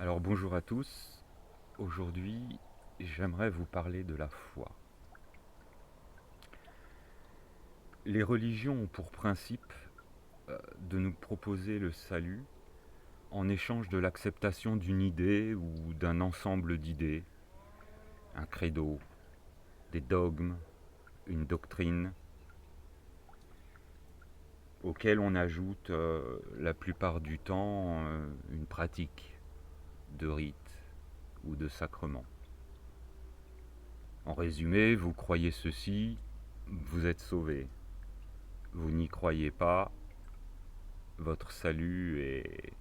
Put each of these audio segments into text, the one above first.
Alors bonjour à tous, aujourd'hui j'aimerais vous parler de la foi. Les religions ont pour principe de nous proposer le salut en échange de l'acceptation d'une idée ou d'un ensemble d'idées, un credo, des dogmes, une doctrine, auxquels on ajoute la plupart du temps une pratique de rite ou de sacrement. En résumé, vous croyez ceci, vous êtes sauvé. Vous n'y croyez pas, votre salut est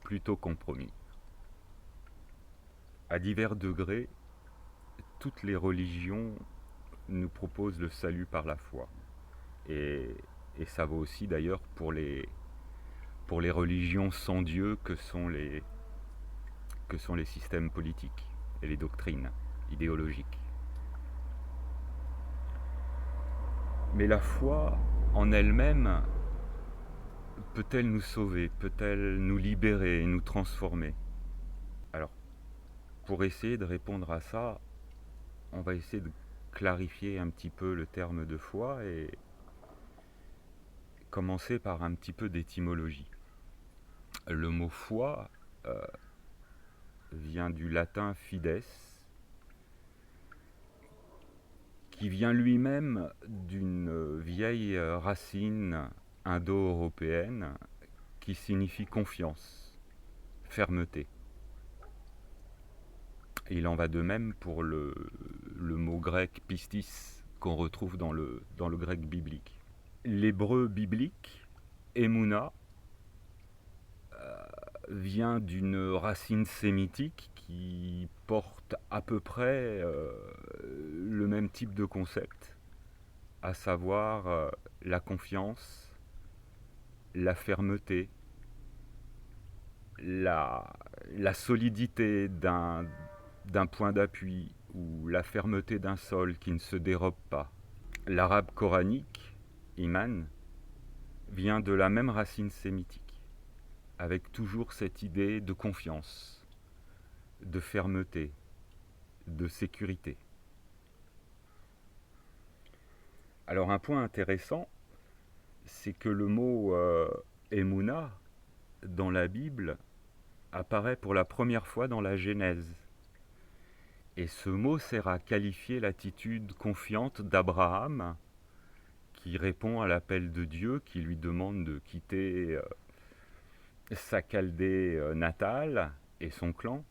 plutôt compromis. À divers degrés, toutes les religions nous proposent le salut par la foi. Et, et ça vaut aussi d'ailleurs pour les religions sans Dieu que sont les systèmes politiques et les doctrines idéologiques. Mais la foi en elle-même peut-elle nous sauver, peut-elle nous libérer et nous transformer? Alors, pour essayer de répondre à ça, on va essayer de clarifier un petit peu le terme de foi et commencer par un petit peu d'étymologie. Le mot foi vient du latin fides, qui vient lui-même d'une vieille racine indo-européenne qui signifie confiance, fermeté. Et il en va de même pour le mot grec pistis qu'on retrouve dans le grec biblique. L'hébreu biblique, Emouna, vient d'une racine sémitique qui porte à peu près le même type de concept, à savoir la confiance, la fermeté, la solidité d'un point d'appui ou la fermeté d'un sol qui ne se dérobe pas. L'arabe coranique, iman, vient de la même racine sémitique, avec toujours cette idée de confiance, de fermeté, de sécurité. Alors un point intéressant, c'est que le mot Emouna dans la Bible apparaît pour la première fois dans la Genèse. Et ce mot sert à qualifier l'attitude confiante d'Abraham qui répond à l'appel de Dieu, qui lui demande de quitter sa Chaldée natale et son clan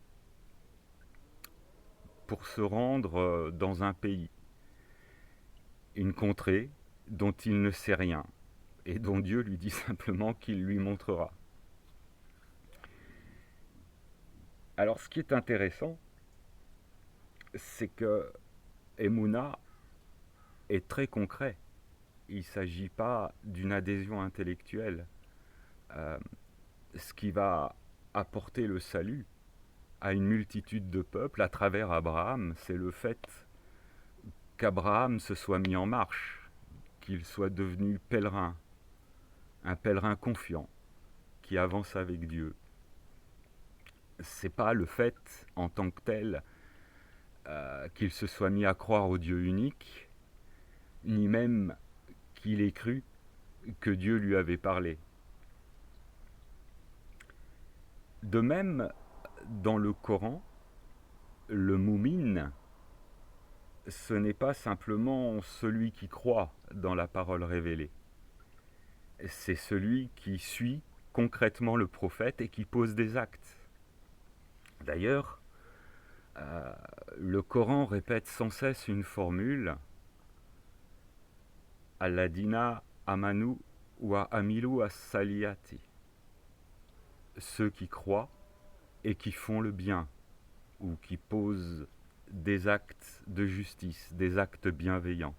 pour se rendre dans un pays, une contrée dont il ne sait rien et dont Dieu lui dit simplement qu'il lui montrera. Alors ce qui est intéressant, c'est que Emouna est très concret. Il ne s'agit pas d'une adhésion intellectuelle. Ce qui va apporter le salut à une multitude de peuples à travers Abraham, c'est le fait qu'Abraham se soit mis en marche, qu'il soit devenu pèlerin, un pèlerin confiant, qui avance avec Dieu. C'est pas le fait en tant que tel qu'il se soit mis à croire au Dieu unique, ni même qu'il ait cru que Dieu lui avait parlé. De même, dans le Coran, le moumin, ce n'est pas simplement celui qui croit dans la parole révélée. C'est celui qui suit concrètement le prophète et qui pose des actes. D'ailleurs, le Coran répète sans cesse une formule: Alladina amanu wa amilu as-saliyati. Ceux qui croient et qui font le bien, ou qui posent des actes de justice, des actes bienveillants.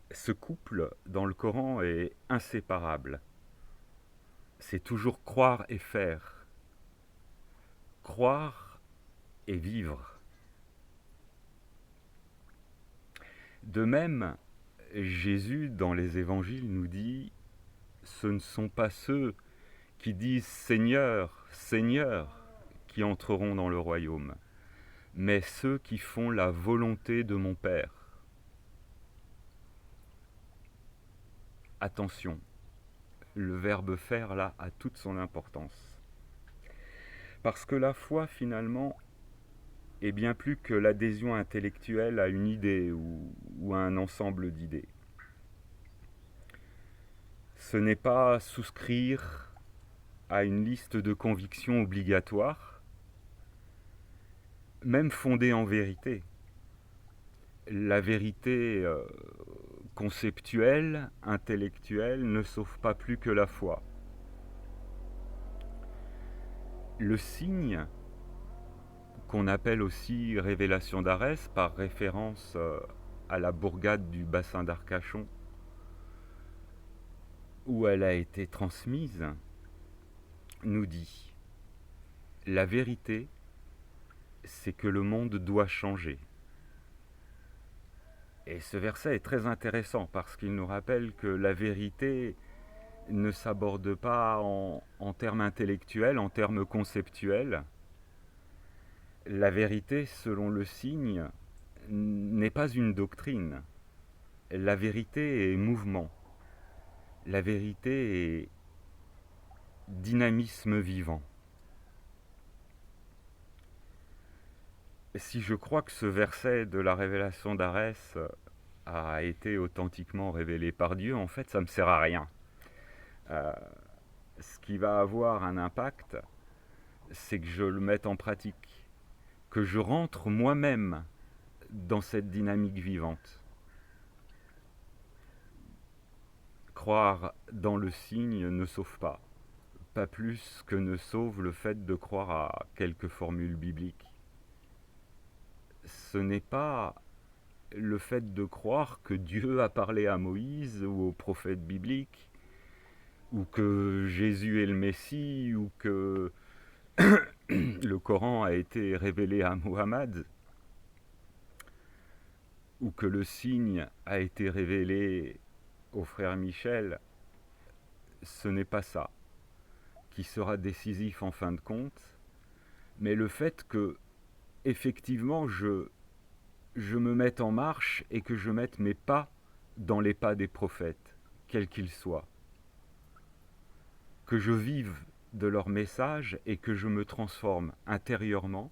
Ce couple dans le Coran est inséparable. C'est toujours croire et faire. Croire et vivre. De même, Jésus, dans les évangiles, nous dit: ce ne sont pas ceux qui disent Seigneur, Seigneur, qui entreront dans le royaume, mais ceux qui font la volonté de mon Père. Attention, le verbe faire là a toute son importance. Parce que la foi finalement est bien plus que l'adhésion intellectuelle à une idée ou à un ensemble d'idées. Ce n'est pas souscrire à une liste de convictions obligatoires, même fondée en vérité. La vérité conceptuelle, intellectuelle, ne sauve pas plus que la foi. Le signe, qu'on appelle aussi révélation d'Arès, par référence à la bourgade du bassin d'Arcachon, où elle a été transmise, nous dit « La vérité, c'est que le monde doit changer ». Et ce verset est très intéressant parce qu'il nous rappelle que la vérité ne s'aborde pas en termes intellectuels, en termes conceptuels. La vérité, selon le signe, n'est pas une doctrine. La vérité est mouvement. La vérité est dynamisme vivant. Si je crois que ce verset de la révélation d'Arès a été authentiquement révélé par Dieu, en fait, ça ne me sert à rien. Ce qui va avoir un impact, c'est que je le mette en pratique, que je rentre moi-même dans cette dynamique vivante. Croire dans le signe ne sauve pas plus que ne sauve le fait de croire à quelques formules bibliques. Ce n'est pas le fait de croire que Dieu a parlé à Moïse ou aux prophètes bibliques, ou que Jésus est le Messie, ou que le Coran a été révélé à Mohammed, ou que le signe a été révélé au frère Michel. Ce n'est pas ça qui sera décisif en fin de compte, mais le fait que, effectivement, je me mette en marche et que je mette mes pas dans les pas des prophètes, quels qu'ils soient. Que je vive de leur message et que je me transforme intérieurement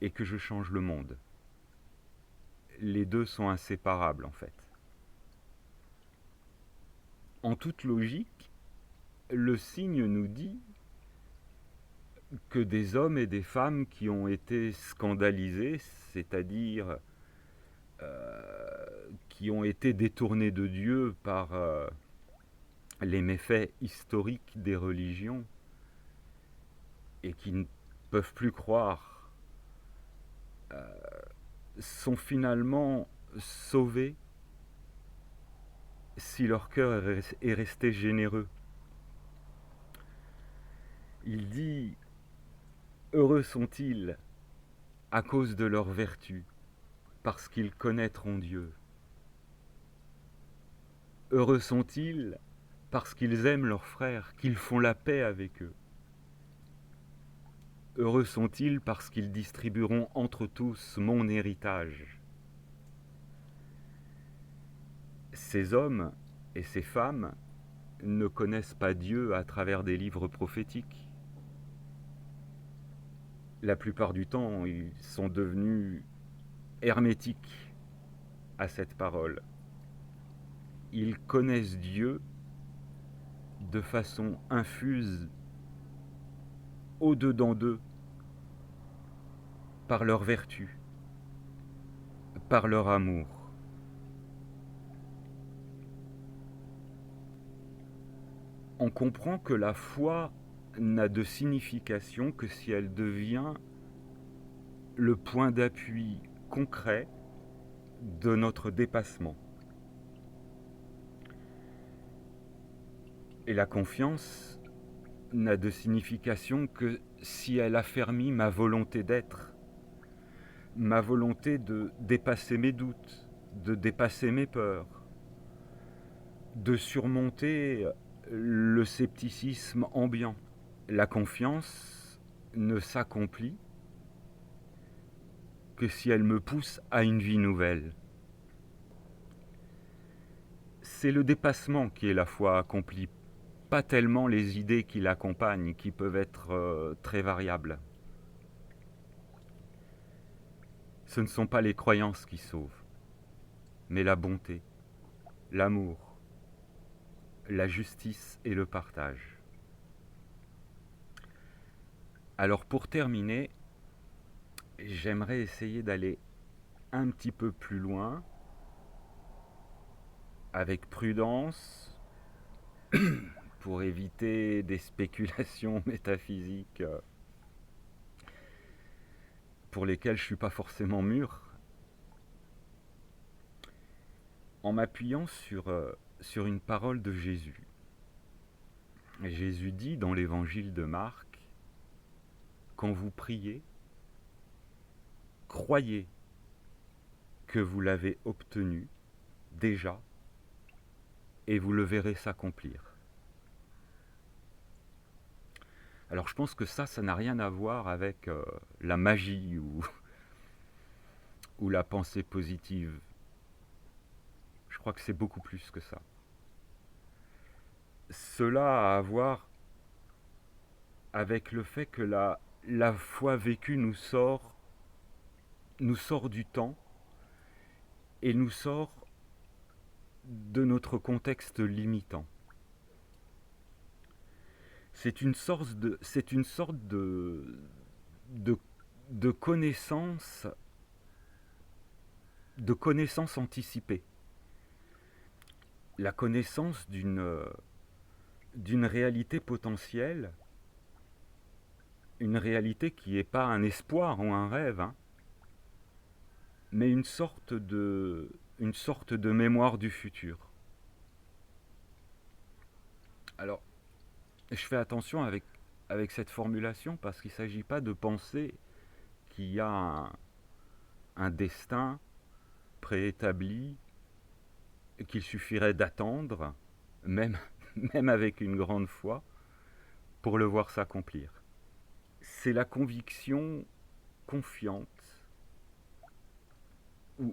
et que je change le monde. Les deux sont inséparables en fait. En toute logique, le signe nous dit que des hommes et des femmes qui ont été scandalisés, c'est-à-dire qui ont été détournés de Dieu par les méfaits historiques des religions et qui ne peuvent plus croire, sont finalement sauvés si leur cœur est resté généreux. Il dit « Heureux sont-ils à cause de leur vertu, parce qu'ils connaîtront Dieu. Heureux sont-ils parce qu'ils aiment leurs frères, qu'ils font la paix avec eux. Heureux sont-ils parce qu'ils distribueront entre tous mon héritage. » Ces hommes et ces femmes ne connaissent pas Dieu à travers des livres prophétiques. La plupart du temps, ils sont devenus hermétiques à cette parole. Ils connaissent Dieu de façon infuse au-dedans d'eux, par leur vertu, par leur amour. On comprend que la foi n'a de signification que si elle devient le point d'appui concret de notre dépassement. Et la confiance n'a de signification que si elle affermit ma volonté d'être, ma volonté de dépasser mes doutes, de dépasser mes peurs, de surmonter le scepticisme ambiant. La confiance ne s'accomplit que si elle me pousse à une vie nouvelle. C'est le dépassement qui est la foi accomplie, pas tellement les idées qui l'accompagnent, qui peuvent être très variables. Ce ne sont pas les croyances qui sauvent, mais la bonté, l'amour, la justice et le partage. Alors pour terminer, j'aimerais essayer d'aller un petit peu plus loin, avec prudence, pour éviter des spéculations métaphysiques pour lesquelles je ne suis pas forcément mûr, en m'appuyant sur une parole de Jésus. Jésus dit dans l'évangile de Marc, quand vous priez, croyez que vous l'avez obtenu déjà et vous le verrez s'accomplir. Alors je pense que ça n'a rien à voir avec la magie ou la pensée positive. Je crois que c'est beaucoup plus que ça. Cela a à voir avec le fait que la foi vécue nous sort du temps et nous sort de notre contexte limitant. C'est une sorte de connaissance anticipée. La connaissance d'une réalité potentielle, une réalité qui n'est pas un espoir ou un rêve, hein, mais une sorte de mémoire du futur. Alors, je fais attention avec cette formulation parce qu'il ne s'agit pas de penser qu'il y a un destin préétabli qu'il suffirait d'attendre, même avec une grande foi, pour le voir s'accomplir. C'est la conviction confiante,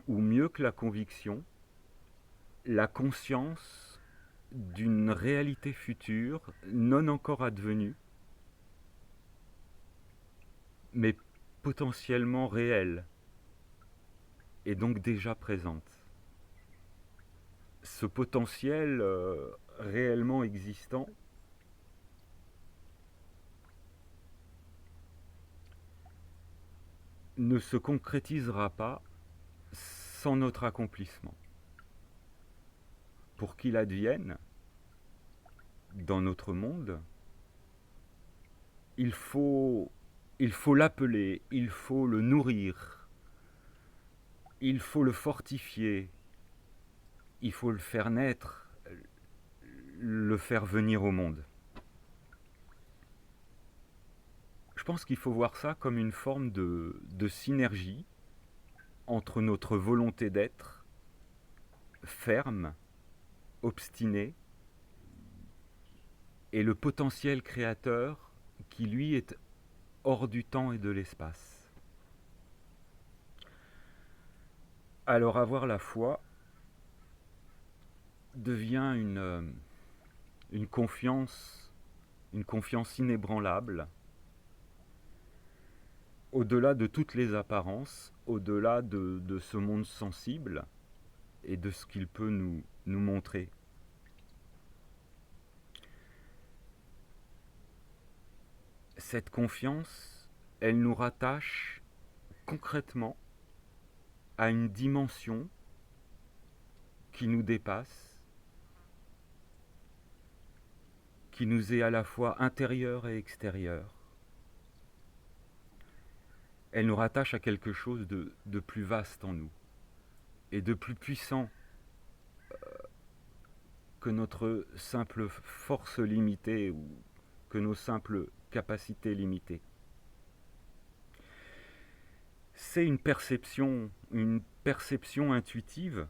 ou mieux que la conviction, la conscience d'une réalité future non encore advenue, mais potentiellement réelle, et donc déjà présente. Ce potentiel réellement existant ne se concrétisera pas sans notre accomplissement. Pour qu'il advienne dans notre monde, il faut l'appeler, il faut le nourrir, il faut le fortifier, il faut le faire naître, le faire venir au monde. Je pense qu'il faut voir ça comme une forme de synergie entre notre volonté d'être ferme, obstinée, et le potentiel créateur qui, lui, est hors du temps et de l'espace. Alors avoir la foi devient une confiance inébranlable, au-delà de toutes les apparences, au-delà de ce monde sensible et de ce qu'il peut nous montrer. Cette confiance, elle nous rattache concrètement à une dimension qui nous dépasse, qui nous est à la fois intérieure et extérieure. Elle nous rattache à quelque chose de plus vaste en nous et de plus puissant que notre simple force limitée ou que nos simples capacités limitées. C'est une perception intuitive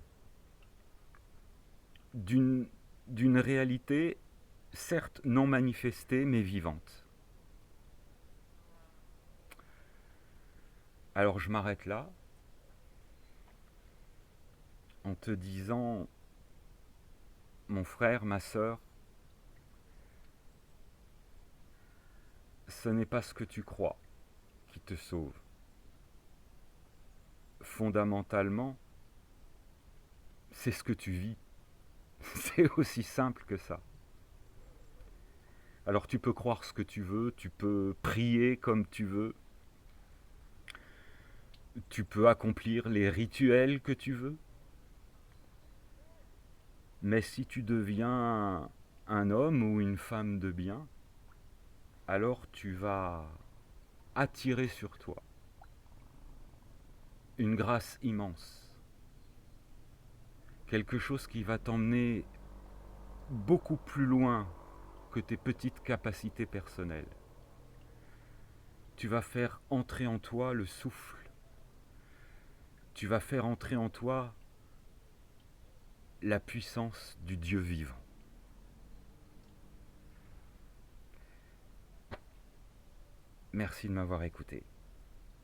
d'une réalité certes non manifestée mais vivante. Alors je m'arrête là en te disant, mon frère, ma sœur, ce n'est pas ce que tu crois qui te sauve. Fondamentalement, c'est ce que tu vis. C'est aussi simple que ça. Alors tu peux croire ce que tu veux, tu peux prier comme tu veux, tu peux accomplir les rituels que tu veux, mais si tu deviens un homme ou une femme de bien, alors tu vas attirer sur toi une grâce immense, quelque chose qui va t'emmener beaucoup plus loin que tes petites capacités personnelles. Tu vas faire entrer en toi le souffle, tu vas faire entrer en toi la puissance du Dieu vivant. Merci de m'avoir écouté.